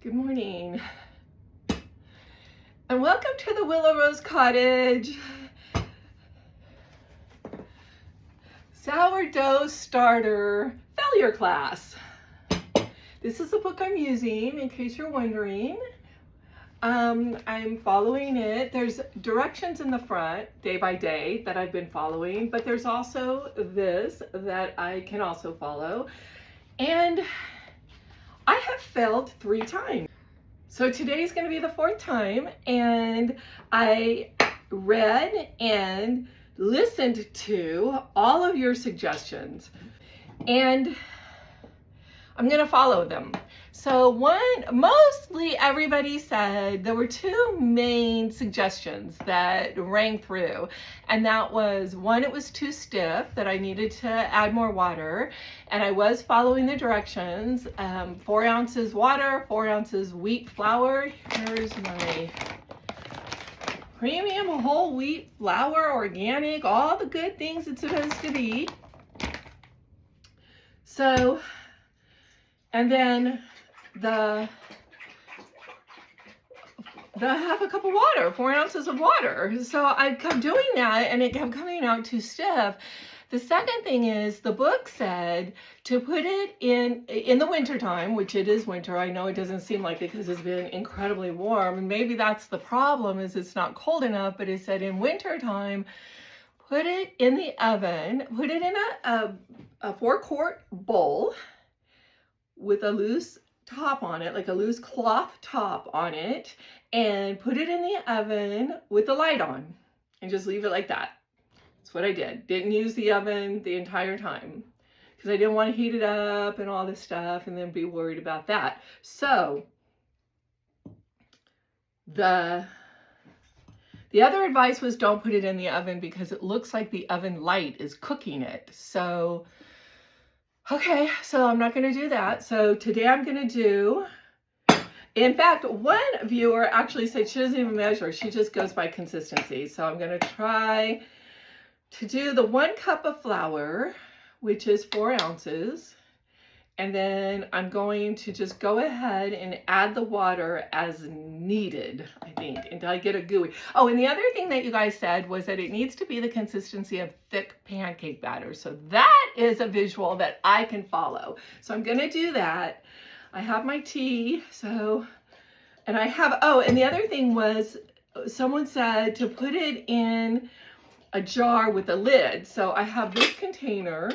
Good morning, and welcome to the Willow Rose Cottage Sourdough Starter Failure Class. This is the book I'm using, in case you're wondering. I'm following it. There's directions in the front, day by day, that I've been following, but there's also this that I can also follow. And I have failed 3 times. So today's going to be the 4th time, and I read and listened to all of your suggestions, and I'm going to follow them. So mostly everybody said there were 2 main suggestions that rang through, and that was, one, it was too stiff, that I needed to add more water, and I was following the directions. 4 ounces water, 4 ounces wheat flour. Here's my premium whole wheat flour, organic, all the good things it's supposed to be. So, and then the half a cup of water, 4 ounces of water. So I kept doing that, and it kept coming out too stiff. The second thing is, the book said to put it in the winter time, which it is winter. I know it doesn't seem like it because it's been incredibly warm, and maybe that's the problem, is it's not cold enough. But it said in winter time, put it in the oven, put it in a 4-quart bowl with a loose top on it, like a loose cloth top on it, and put it in the oven with the light on, and just leave it like that. That's what I did. Didn't use the oven the entire time because I didn't want to heat it up and all this stuff and then be worried about that. So the other advice was, don't put it in the oven because it looks like the oven light is cooking it. So okay, so I'm not going to do that. So today I'm going to do, in fact, one viewer actually said she doesn't even measure. She just goes by consistency. So I'm going to try to do the 1 cup of flour, which is 4 ounces. And then I'm going to just go ahead and add the water as needed, I think, until I get a gooey. Oh, and the other thing that you guys said was that it needs to be the consistency of thick pancake batter. So that is a visual that I can follow. So I'm going to do that. I have my tea. So, and I have, oh, and the other thing was, someone said to put it in a jar with a lid. So I have this container,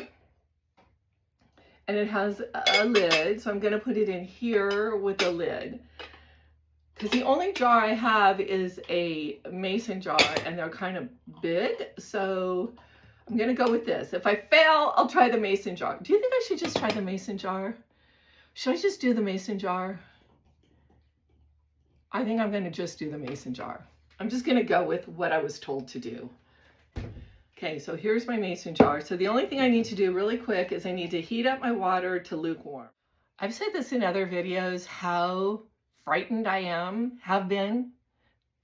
and it has a lid, so I'm going to put it in here with a lid. Because the only jar I have is a mason jar, and they're kind of big, so I'm going to go with this. If I fail, I'll try the mason jar. Do you think I should just try the mason jar? Should I just do the mason jar? I think I'm going to just do the mason jar. I'm just going to go with what I was told to do. Okay, so here's my mason jar. So the only thing I need to do really quick is I need to heat up my water to lukewarm. I've said this in other videos, how frightened I have been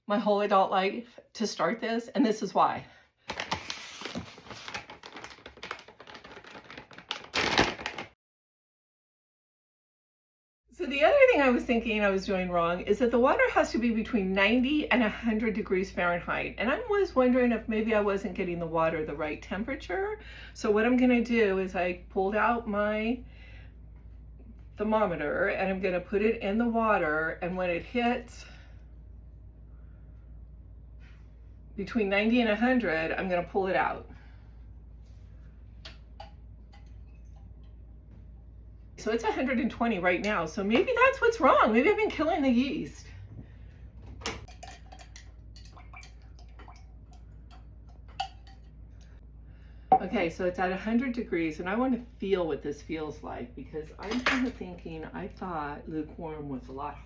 my whole adult life to start this, and this is why. So the other thing I was thinking I was doing wrong is that the water has to be between 90 and 100 degrees Fahrenheit. And I was wondering if maybe I wasn't getting the water the right temperature. So what I'm going to do is I pulled out my thermometer, and I'm going to put it in the water. And when it hits between 90 and 100, I'm going to pull it out. So it's 120 right now. So maybe that's what's wrong. Maybe I've been killing the yeast. Okay, so it's at 100 degrees, and I want to feel what this feels like, because I'm kind of thinking, I thought lukewarm was a lot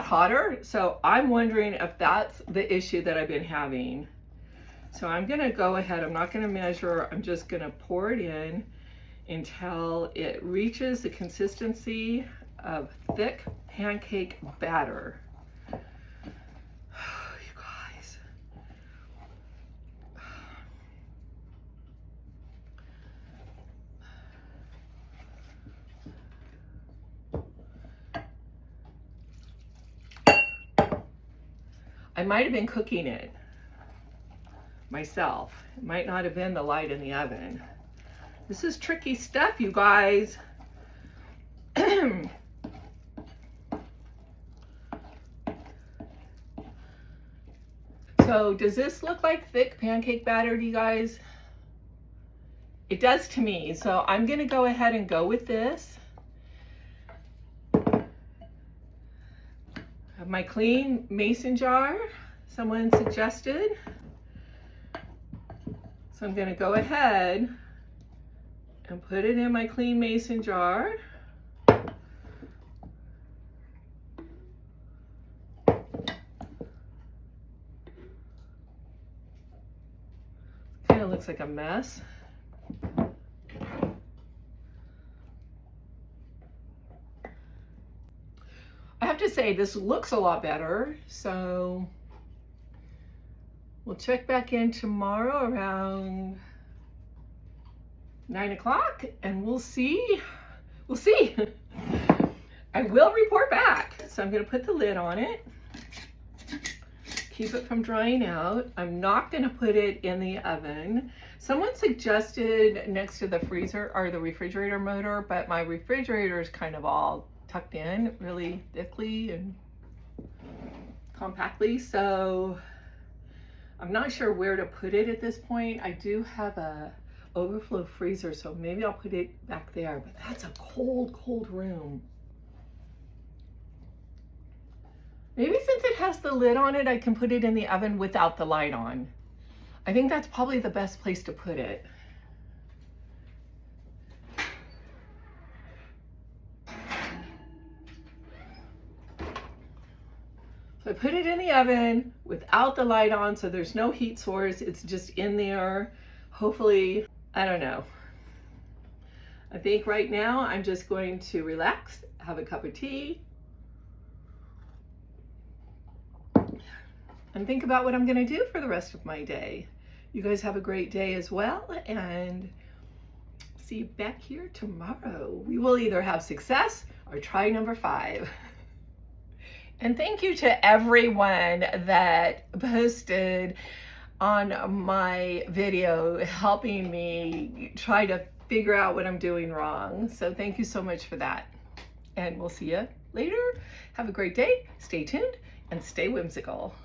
hotter. So I'm wondering if that's the issue that I've been having. So I'm going to go ahead. I'm not going to measure. I'm just going to pour it in until it reaches the consistency of thick pancake batter. You guys. I might have been cooking it myself. It might not have been the light in the oven. This is tricky stuff, you guys. So does this look like thick pancake batter to you guys? It does to me, so I'm gonna go ahead and go with this. I have my clean mason jar, someone suggested. So I'm gonna go ahead and put it in my clean mason jar. Kind of looks like a mess. I have to say this looks a lot better, so we'll check back in tomorrow around 9 o'clock and we'll see. We'll see. I will report back. So I'm going to put the lid on it. Keep it from drying out. I'm not going to put it in the oven. Someone suggested next to the freezer or the refrigerator motor, but my refrigerator is kind of all tucked in really thickly and compactly, so I'm not sure where to put it at this point. I do have a overflow freezer, so maybe I'll put it back there, but that's a cold, cold room. Maybe since it has the lid on it, I can put it in the oven without the light on. I think that's probably the best place to put it. So I put it in the oven without the light on, so there's no heat source. It's just in there. Hopefully, I don't know. I think right now I'm just going to relax, have a cup of tea, and think about what I'm going to do for the rest of my day. You guys have a great day as well, and see you back here tomorrow. We will either have success or try number 5. And thank you to everyone that posted on my video helping me try to figure out what I'm doing wrong. So thank you so much for that. And we'll see you later. Have a great day. Stay tuned and stay whimsical.